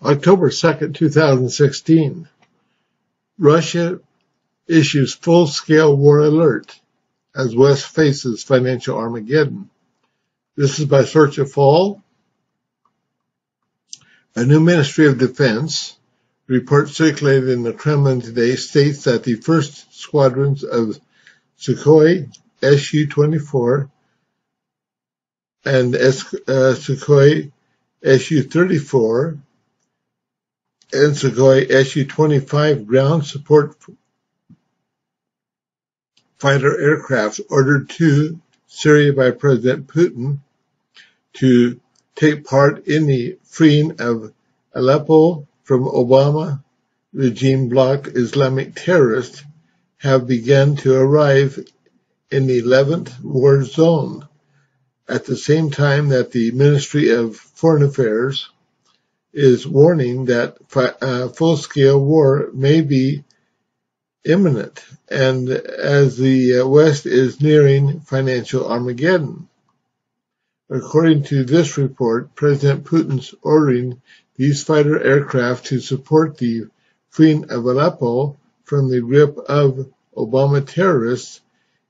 October 2nd, 2016. Russia issues full-scale war alert as West faces financial Armageddon. This is by Sorcha Fall. A new Ministry of Defense report circulated in the Kremlin today states that the first squadrons of Sukhoi Su-24 and Sukhoi Su-34 and Sukhoi Su-25 ground support fighter aircraft ordered to Syria by President Putin to take part in the freeing of Aleppo from Obama regime-blocked Islamic terrorists have begun to arrive in the Levant war zone, at the same time that the Ministry of Foreign Affairs is warning that full-scale war may be imminent, and as the West is nearing financial Armageddon. According to this report, President Putin's ordering these fighter aircraft to support the freeing of Aleppo from the grip of Obama terrorists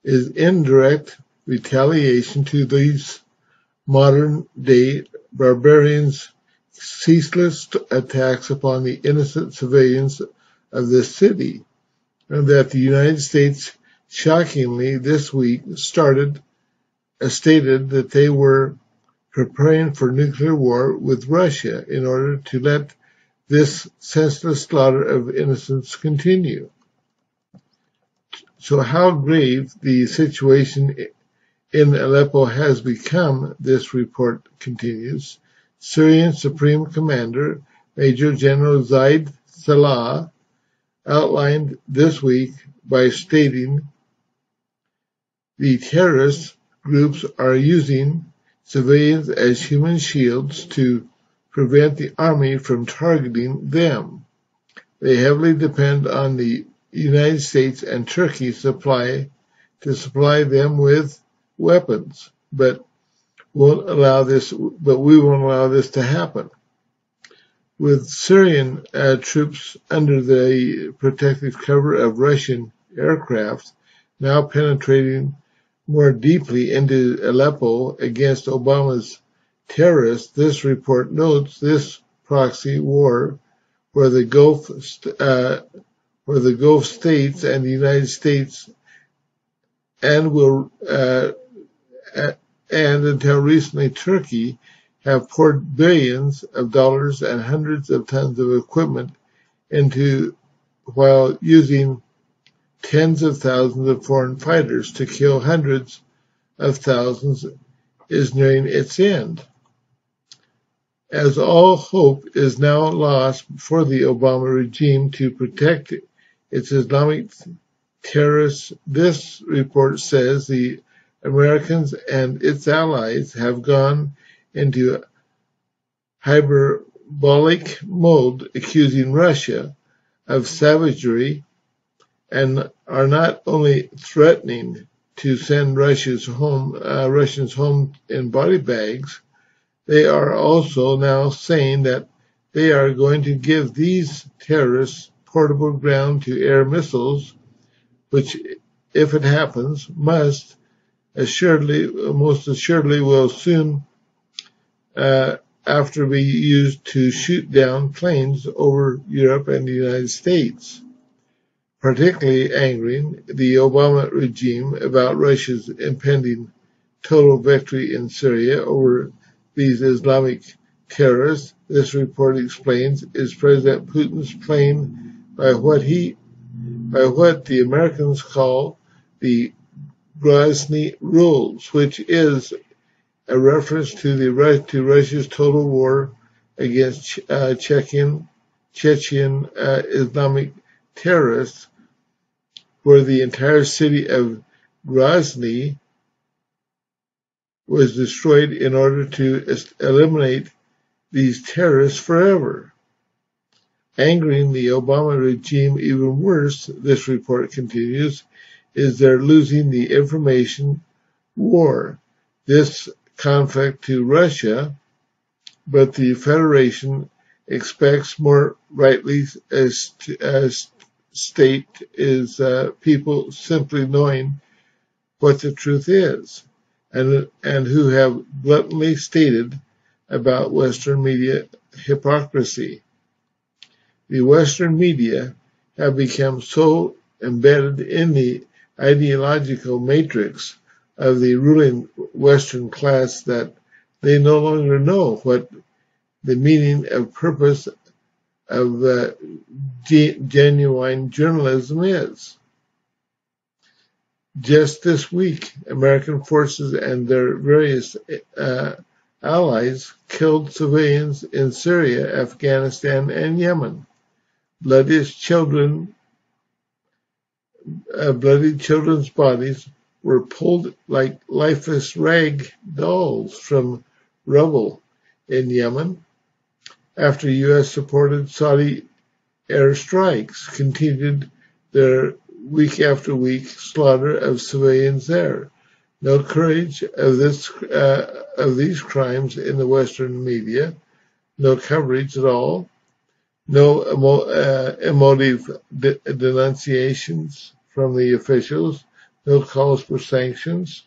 is indirect retaliation to these modern-day barbarians' ceaseless attacks upon the innocent civilians of this city, and that the United States shockingly this week stated that they were preparing for nuclear war with Russia in order to let this senseless slaughter of innocents continue. So how grave the situation in Aleppo has become, this report continues. Syrian Supreme Commander Major General Zaid Salah outlined this week by stating the terrorist groups are using civilians as human shields to prevent the army from targeting them. They heavily depend on the United States and Turkey to supply them with weapons, but we won't allow this to happen. With Syrian troops under the protective cover of Russian aircraft now penetrating more deeply into Aleppo against Obama's terrorists, this report notes this proxy war where the Gulf states and the United States and until recently Turkey have poured billions of dollars and hundreds of tons of equipment into, while using tens of thousands of foreign fighters to kill hundreds of thousands, is nearing its end. As all hope is now lost for the Obama regime to protect its Islamic terrorists, this report says the Americans and its allies have gone into hyperbolic mode, accusing Russia of savagery, and are not only threatening to send Russians home in body bags, they are also now saying that they are going to give these terrorists portable ground-to-air missiles, which, if it happens, most assuredly will soon after be used to shoot down planes over Europe and the United States, particularly angering the Obama regime about Russia's impending total victory in Syria over these Islamic terrorists. This report explains is President Putin's playing by what the Americans call the Grozny rules, which is a reference to Russia's total war against Chechen Islamic terrorists, where the entire city of Grozny was destroyed in order to eliminate these terrorists forever. Angering the Obama regime even worse, this report continues, is they're losing the information war. This conflict to Russia, but the Federation expects more rightly state is people simply knowing what the truth is, and who have bluntly stated about Western media hypocrisy. The Western media have become so embedded in the ideological matrix of the ruling Western class that they no longer know what the meaning and purpose of genuine journalism is. Just this week, American forces and their various allies killed civilians in Syria, Afghanistan, and Yemen. Bloody children's bodies were pulled like lifeless rag dolls from rubble in Yemen after U.S.-supported Saudi airstrikes continued their week after week slaughter of civilians there. No courage of these crimes in the Western media, no coverage at all, no emotive denunciations from the officials, no calls for sanctions,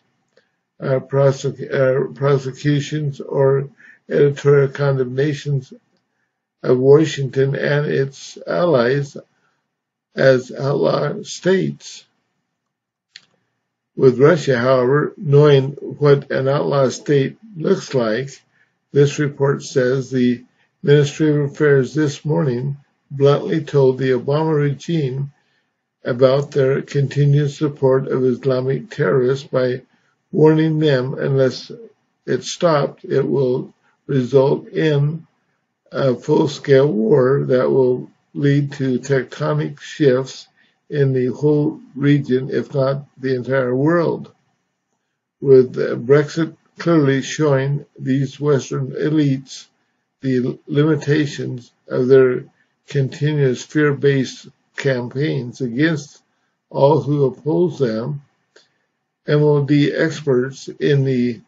prosecutions, or editorial condemnations of Washington and its allies as outlaw states. With Russia, however, knowing what an outlaw state looks like, this report says the Ministry of Affairs this morning bluntly told the Obama regime about their continued support of Islamic terrorists by warning them unless it's stopped, it will result in a full-scale war that will lead to tectonic shifts in the whole region, if not the entire world. With Brexit clearly showing these Western elites the limitations of their continuous fear-based campaigns against all who oppose them, MOD experts in the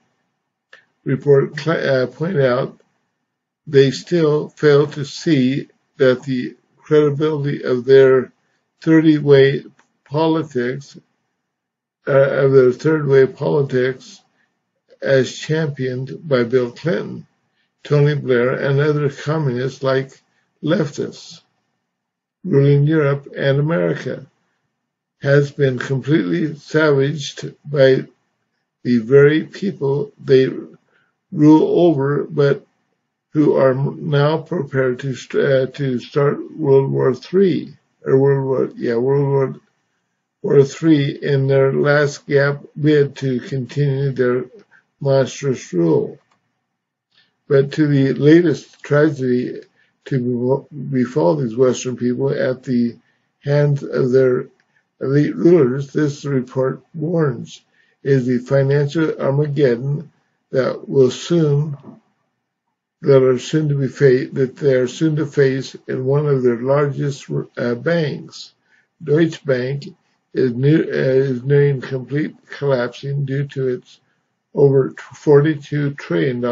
report point out they still fail to see that the credibility of their third-way politics as championed by Bill Clinton, Tony Blair, and other communists like leftists ruling Europe and America has been completely savaged by the very people they rule over, but who are now prepared to start World War III in their last gap bid to continue their monstrous rule. But to the latest tragedy to befall these Western people at the hands of their elite rulers, this report warns, is the financial Armageddon that they are soon to face in one of their largest banks. Deutsche Bank is nearing complete collapsing due to its over $42 trillion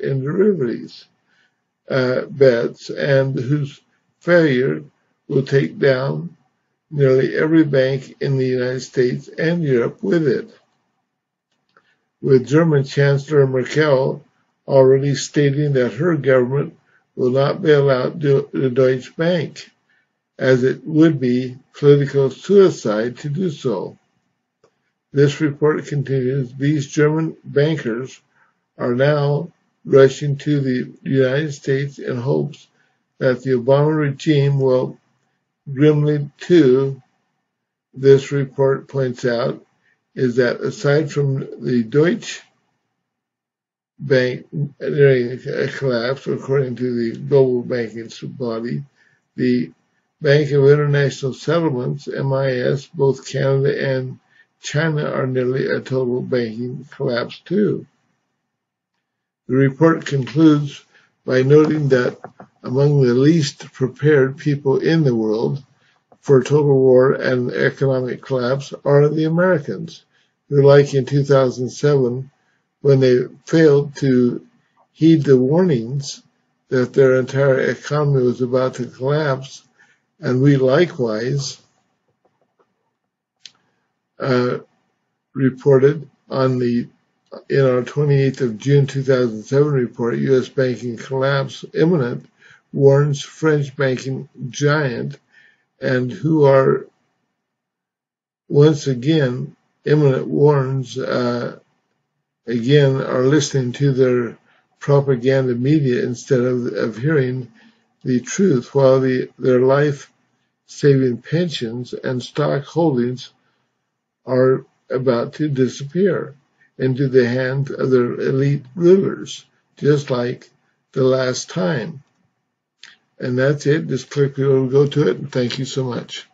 in derivatives bets, and whose failure will take down nearly every bank in the United States and Europe with it. With German Chancellor Merkel already stating that her government will not bail out the Deutsche Bank, as it would be political suicide to do so. This report continues, these German bankers are now rushing to the United States in hopes that the Obama regime will grimly too. This report points out is that aside from the Deutsche Bank nearing a collapse, according to the global banking body, the Bank of International Settlements, MIS, both Canada and China are nearly a total banking collapse too. The report concludes by noting that among the least prepared people in the world for total war and economic collapse are the Americans, who, like in 2007, when they failed to heed the warnings that their entire economy was about to collapse, and we likewise reported in our 28th of June 2007 report, U.S. banking collapse imminent, warns French banking giant, and who are once again imminent warns again are listening to their propaganda media instead of hearing the truth, while their life-saving pensions and stock holdings are about to disappear into the hands of their elite rulers, just like the last time. And that's it. Just click to go to it, and thank you so much.